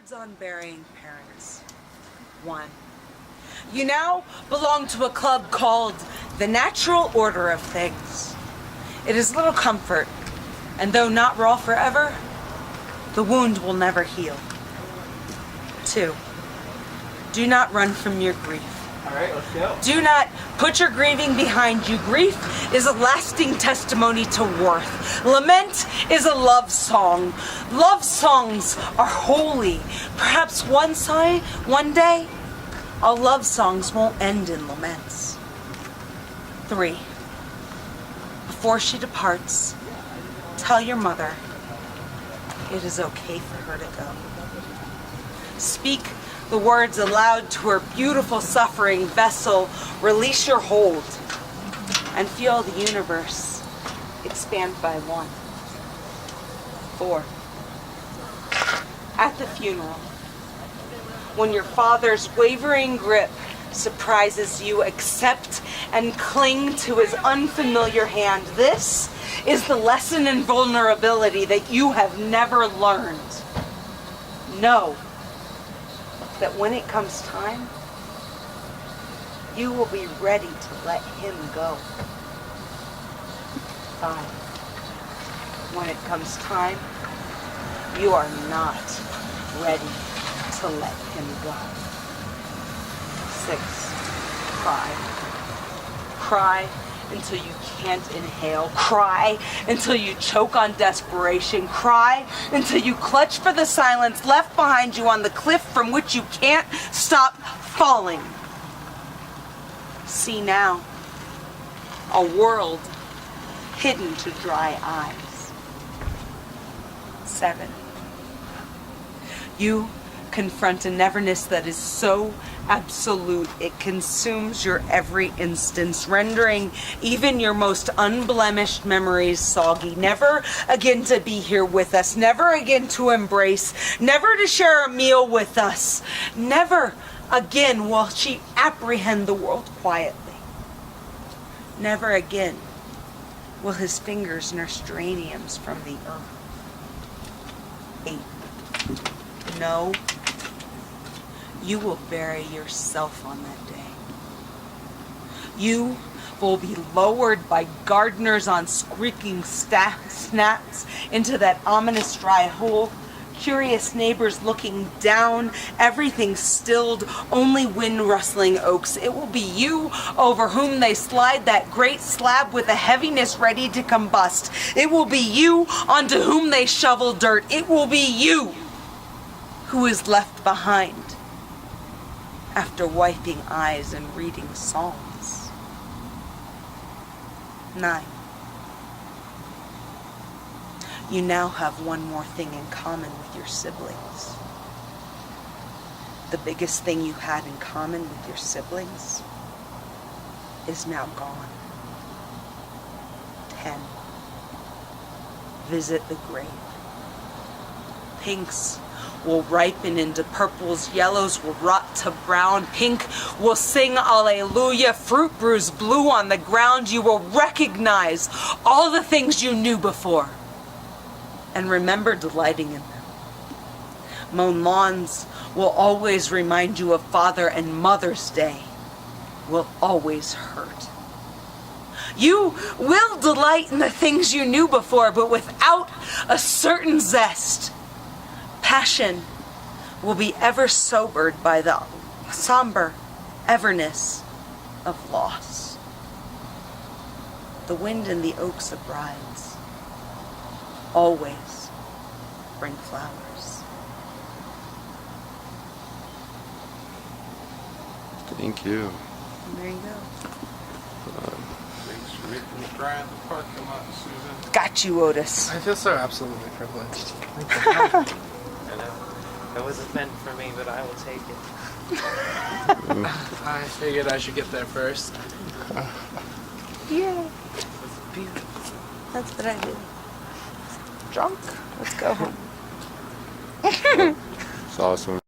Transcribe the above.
Words on burying parents. 1. You now belong to a club called the Natural Order of Things. It is little comfort, and though not raw forever, the wound will never heal. 2. Do not run from your grief. All right, let's go. Do not put your grieving behind you. Grief is a lasting testimony to worth. Lament is a love song. Love songs are holy. Perhaps one day, all love songs won't end in laments. 3. Before she departs, tell your mother it is okay for her to go. Speak the words aloud to her beautiful suffering vessel. Release your hold and feel the universe expand by 1. 4. At the funeral, when your father's wavering grip surprises you, accept and cling to his unfamiliar hand. This is the lesson in vulnerability that you have never learned. Know that when it comes time, you will be ready to let him go. 5. When it comes time, you are not ready to let him go. 6. Cry. Cry until you can't inhale. Cry until you choke on desperation. Cry until you clutch for the silence left behind you on the cliff from which you can't stop falling. See now, a world hidden to dry eyes. 7. You confront a neverness that is so absolute it consumes your every instance, rendering even your most unblemished memories soggy. Never again to be here with us, never again to embrace, never to share a meal with us. Never again will she apprehend the world quietly. Never again will his fingers nurse geraniums from the earth. 8. No, you will bury yourself on that day. You will be lowered by gardeners on squeaking snaps into that ominous dry hole. Curious neighbors looking down, everything stilled, only wind rustling oaks. It will be you over whom they slide that great slab with a heaviness ready to combust. It will be you onto whom they shovel dirt. It will be you who is left behind after wiping eyes and reading psalms. 9. You now have one more thing in common with your siblings. The biggest thing you had in common with your siblings is now gone. 10. Visit the grave. Pinks will ripen into purples, yellows will rot to brown, pink will sing alleluia, fruit brews blue on the ground. You will recognize all the things you knew before and remember delighting in them. Mown lawns will always remind you of Father and Mother's Day will always hurt. You will delight in the things you knew before, but without a certain zest. Passion will be ever sobered by the somber everness of loss. The wind and the oaks of brides always bring flowers. Thank you. And there you go. Thanks for making me cry in the parking lot, Susan. Got you, Otis. I feel so absolutely privileged. I know. It wasn't meant for me, but I will take it. I figured I should get there first. Yeah, It's beautiful. that's what I do. Drunk? Let's go home. It's awesome.